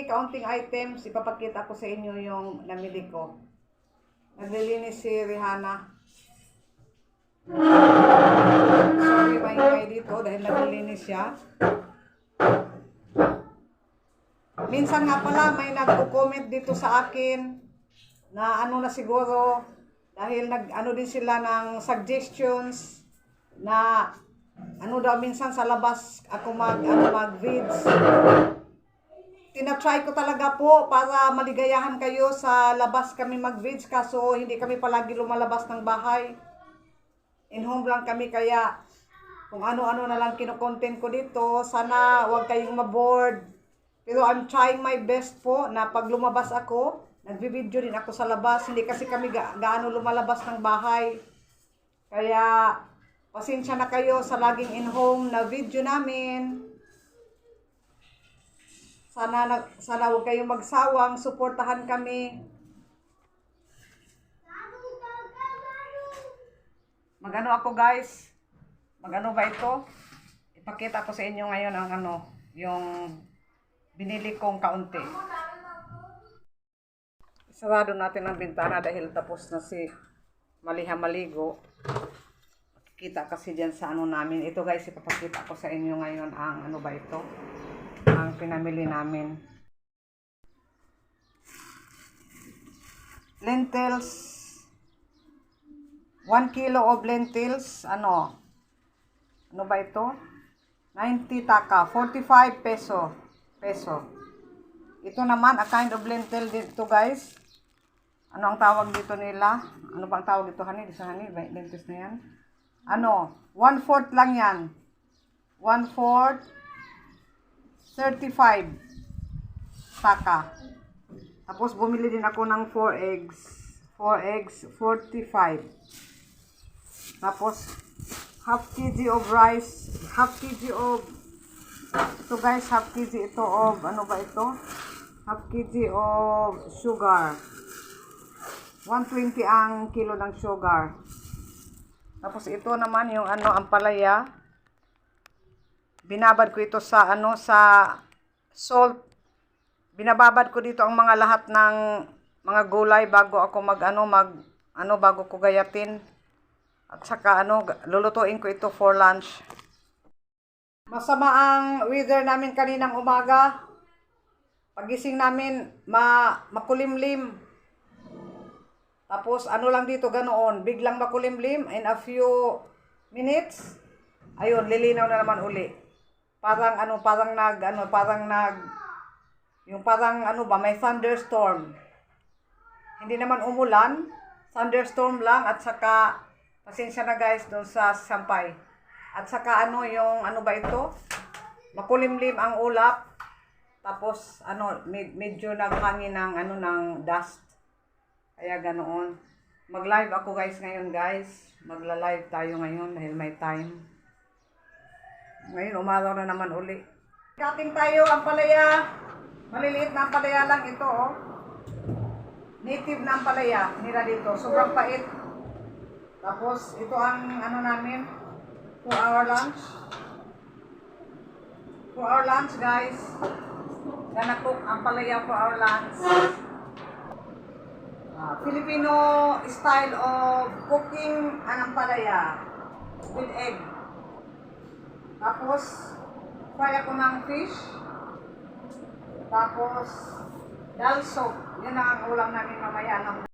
kaunting items, ipapakita ko sa inyo yung namili ko. Naglilinis si Rihanna. Sorry, maingay dito dahil naglilinis siya. Minsan nga pala may nagko-comment dito sa akin na ano na siguro dahil nag-ano din sila ng suggestions na ano daw minsan sa labas ako mag-vids. Tinatry ko talaga po para maligayahan kayo sa labas kami mag-vids kaso hindi kami palagi lumalabas ng bahay. In-home lang kami kaya kung ano-ano na lang kino-content ko dito. Sana huwag kayong maboard. Pero I'm trying my best po na pag lumabas ako, nagbi-video din ako sa labas. Hindi kasi kami gaano lumalabas ng bahay. Kaya pasensya na kayo sa laging in-home na video namin. Sana huwag kayong magsawang, suportahan kami. Magano ako guys? Magano ba ito? Ipakita ko sa inyo ngayon ang yung binili kong kaunti. Sarado natin ang bintana dahil tapos na si Maliha maligo. Kita kasi diyan sa namin. Ito guys, ipapakita ko sa inyo ngayon ang ba ito? Ang pinamili namin. Lentils. 1 kilo of lentils. Ano ba ito? 90 taka. 45 peso. Ito naman, a kind of lentil dito guys. Ano ang tawag dito nila? Ano bang tawag dito, honey? Dito, honey, lentils na yan. 1/4 lang yan. 1/4, 35 taka. Tapos bumili din ako ng 4 eggs. 4 eggs, 45. Tapos, half kg of rice, half kg of, ito guys, half kg ito of, ano ba ito? Half kg of sugar. 120 ang kilo ng sugar. Tapos ito naman yung ampalaya. Binabad ko ito sa sa salt. Binababad ko dito ang mga lahat ng mga gulay bago ako bago ko gayatin. At saka lulutuin ko ito for lunch. Masama ang weather namin kaninang umaga. Pagising namin makulimlim. Tapos lang dito ganoon, biglang makulimlim in a few minutes. Ayun, lilinaw na naman uli. Parang may thunderstorm. Hindi naman umulan, thunderstorm lang at saka pasensya na guys doon sa sampay. At saka ba ito? Makulimlim ang ulap. Tapos medyo naghangin ng dust. Kaya ganoon. Mag-live ako guys ngayon guys. Magla-live tayo ngayon dahil may time. Ngayon umaraw na naman uli. Cutting tayo ang palaya. Maliliit na palaya lang ito Native na palaya nila dito. Sobrang pait. Tapos ito ang namin for our lunch. For our lunch guys. Gonna cook ang palaya for our lunch. Filipino style of cooking ang palaya with egg. Tapos fry ako ng fish. Tapos dal soup. Yan ang ulam namin mamaya ng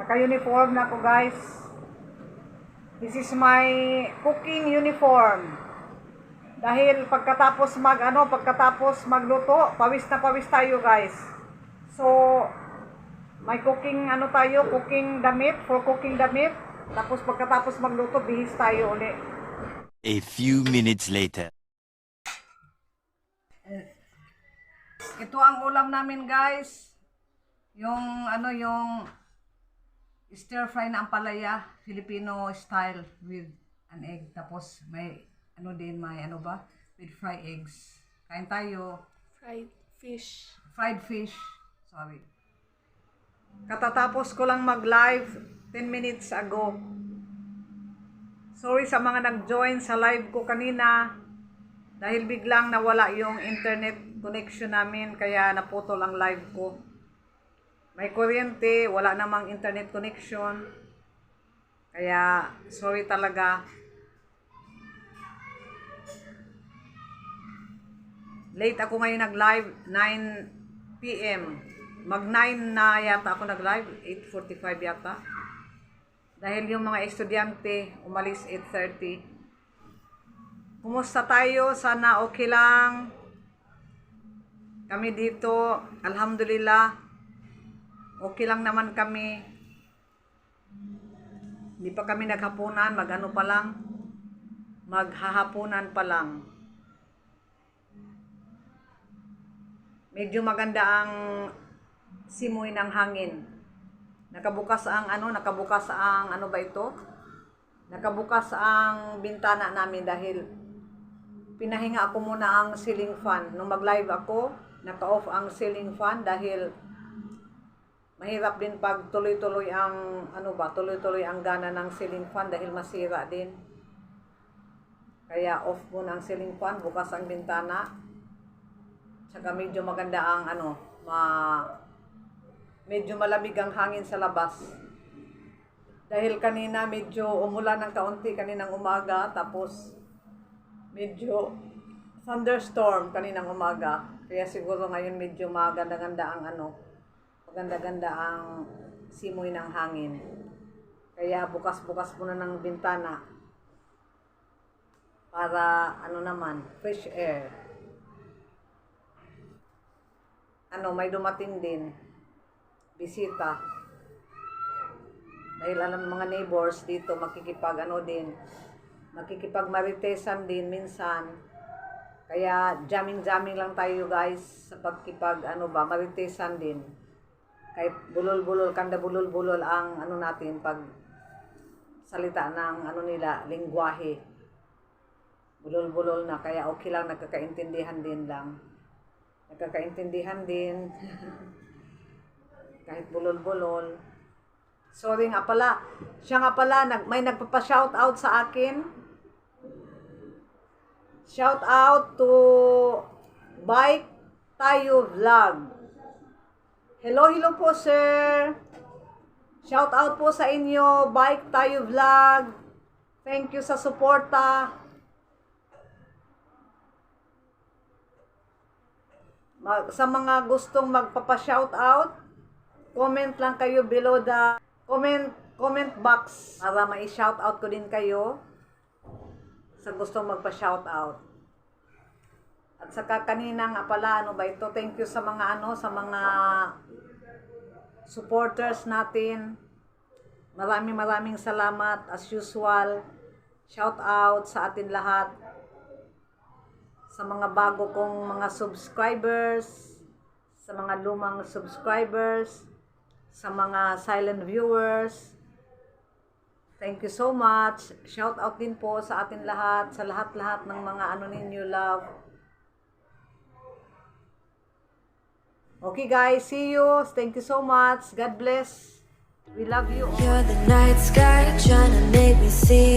Naka-uniform na ako guys. This is my cooking uniform. Dahil pagkatapos magluto, pawis na pawis tayo guys. So, may cooking cooking damit, for cooking damit. Tapos pagkatapos magluto, bihis tayo uli. A few minutes later. Ito ang ulam namin guys. Yung stir fry na ampalaya, Filipino style with an egg. Tapos may with fried eggs. Kain tayo. Fried fish. Sorry. Katatapos ko lang mag-live 10 minutes ago. Sorry sa mga nag-join sa live ko kanina. Dahil biglang nawala yung internet connection namin, kaya naputol ang live ko. May kuryente, wala namang internet connection. Kaya sorry talaga. Late ako ngayon nag-live, 9 PM. Mag-9 na yata ako nag-live, 8:45 yata. Dahil yung mga estudyante umalis 8:30. Kumusta tayo? Sana okay lang. Kami dito, alhamdulillah, okay lang naman kami. Hindi pa kami naghapunan, maghahapunan pa lang. Medyo maganda ang simoy ng hangin. Nakabukas ang bintana namin dahil pinahinga ako muna ang ceiling fan. Nung mag-live ako, naka-off ang ceiling fan dahil mahirap din pag tuloy-tuloy ang gana ng ceiling fan dahil masira din. Kaya off muna ang ceiling fan, bukas ang bintana. Saka medyo maganda ang medyo malamig ang hangin sa labas. Dahil kanina medyo umulan ng kaunti kaninang umaga, tapos medyo thunderstorm kaninang umaga. Kaya siguro ngayon medyo maganda-ganda ang simoy ng hangin. Kaya bukas-bukas muna ng bintana para fresh air. May dumating din bisita. Dahil alam mga neighbors dito makikipag-maritesan din minsan. Kaya jamming lang tayo guys sa maritesan din. Kahit bulol-bulol, kanda bulol-bulol ang natin pag salita ng nila, lingwahe. Bulol-bulol na, kaya okay lang, nagkakaintindihan din. Kahit bulol-bulol. Sorry nga pala. Siya nga pala, may nagpapa-shoutout sa akin. Shout out to Bike Tayo Vlog. Hello po sir. Shout out po sa inyo, Bike Tayo Vlog. Thank you sa suporta. Sa mga gustong magpapa-shoutout, comment lang kayo below the comment box para mai-shoutout ko din kayo sa gustong magpa-shoutout. At saka kanina nga pala, thank you sa mga supporters natin. Maraming salamat as usual. Shoutout sa atin lahat. Sa mga bago kong mga subscribers, sa mga lumang subscribers, sa mga silent viewers. Thank you so much. Shout out din po sa atin lahat, sa lahat-lahat ng mga ninyo love. Okay guys, see you. Thank you so much. God bless. We love you all. You're the night sky trying to make me see